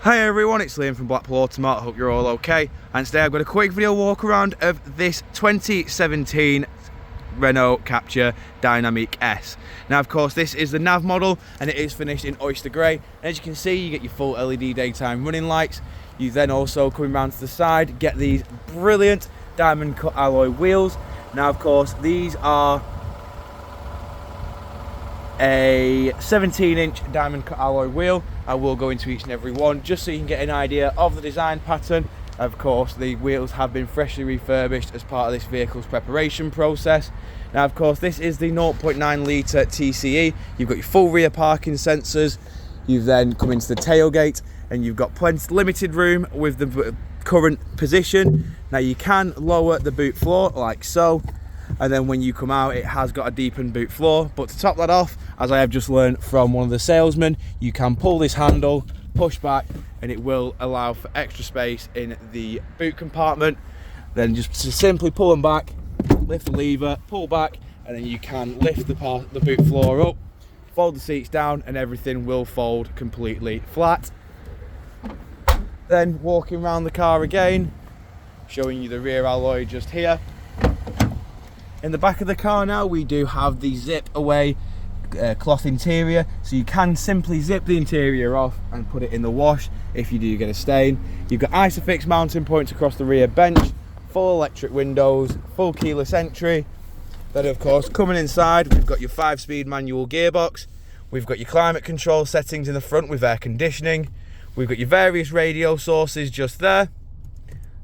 Hi everyone, it's Liam from Blackpool Automart. I hope you're all okay. And today I've got a quick video walk around of this 2017 Renault Captur Dynamique S. Now of course this is the nav model and it is finished in oyster grey. And as you can see, you get your full LED daytime running lights. You then also, coming round to the side, get these brilliant diamond cut alloy wheels. Now of course these are a 17-inch diamond cut alloy wheel. I will go into each and every one just so you can get an idea of the design pattern. Of course, the wheels have been freshly refurbished as part of this vehicle's preparation process. Now, of course, this is the 0.9 litre TCe. You've got your full rear parking sensors. You then come into the tailgate and you've got plenty limited room with the current position. Now, you can lower the boot floor like so. And then when you come out, it has got a deepened boot floor. But to top that off, as I have just learned from one of the salesmen, you can pull this handle, push back, and it will allow for extra space in the boot compartment. Then just simply pull them back, lift the lever, pull back, and then you can lift the boot floor up, fold the seats down, and everything will fold completely flat. Then walking around the car again, showing you the rear alloy just here. In the back of the car now, we do have the zip away cloth interior, so you can simply zip the interior off and put it in the wash if you do get a stain. You've got Isofix mounting points across the rear bench, full electric windows, full keyless entry. Then of course, coming inside, we've got your 5-speed manual gearbox. We've got your climate control settings in the front with air conditioning. We've got your various radio sources just there.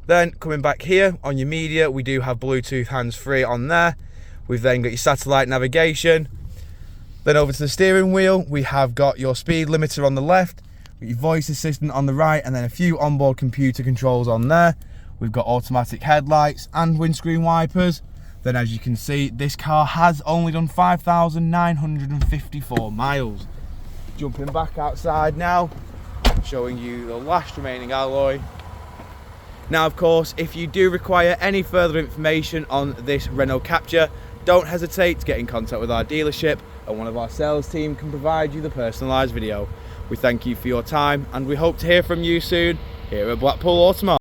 Then coming back here on your media, we do have Bluetooth hands-free on there. We've then got your satellite navigation. Then over to the steering wheel, we have got your speed limiter on the left, your voice assistant on the right, and then a few onboard computer controls on there. We've got automatic headlights and windscreen wipers. Then as you can see, this car has only done 5,954 miles. Jumping back outside now, showing you the last remaining alloy. Now of course, if you do require any further information on this Renault Captur, don't hesitate to get in contact with our dealership and one of our sales team can provide you the personalised video. We thank you for your time and we hope to hear from you soon here at Blackpool Automart.